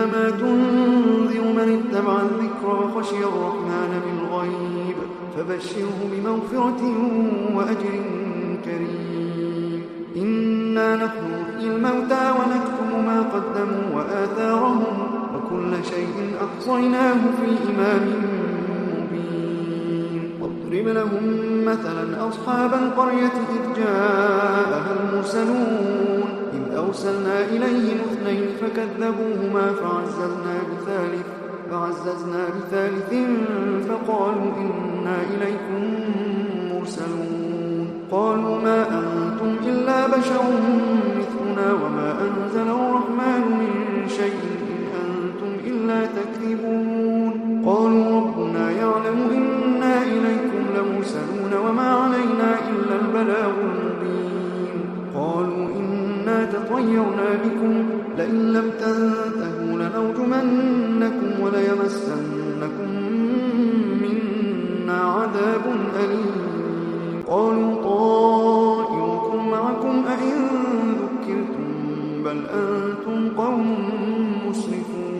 إنما تنذر من اتبع الذكر وخشي الرحمن بالغيب فبشره بمغفرة وأجر كريم. إنا نحن نحيي الموتى ونكتب ما قدموا وآثارهم وكل شيء أحصيناه في إمام مبين. واضرب لهم مثلا أصحاب القرية إذ جاءها المرسلون إذ أرسلنا إليهم اثنين فكذبوهما فعززنا بثالث فقالوا إنا إليكم مرسلون. قالوا ما أنتم إلا بشر مثلنا وما أنزل الرحمن من شيء إن أنتم إلا تكذبون. قالوا ربنا يعلم إنا إليكم لمرسلون وما علينا إلا البلاغ المبين. قالوا إنا تطيرنا بكم لئن لم تنتهوا لنرجمنكم وليمسنكم منا عذاب أليم. قالوا طائركم معكم أئن ذكرتم بل أنتم قوم مسرفون.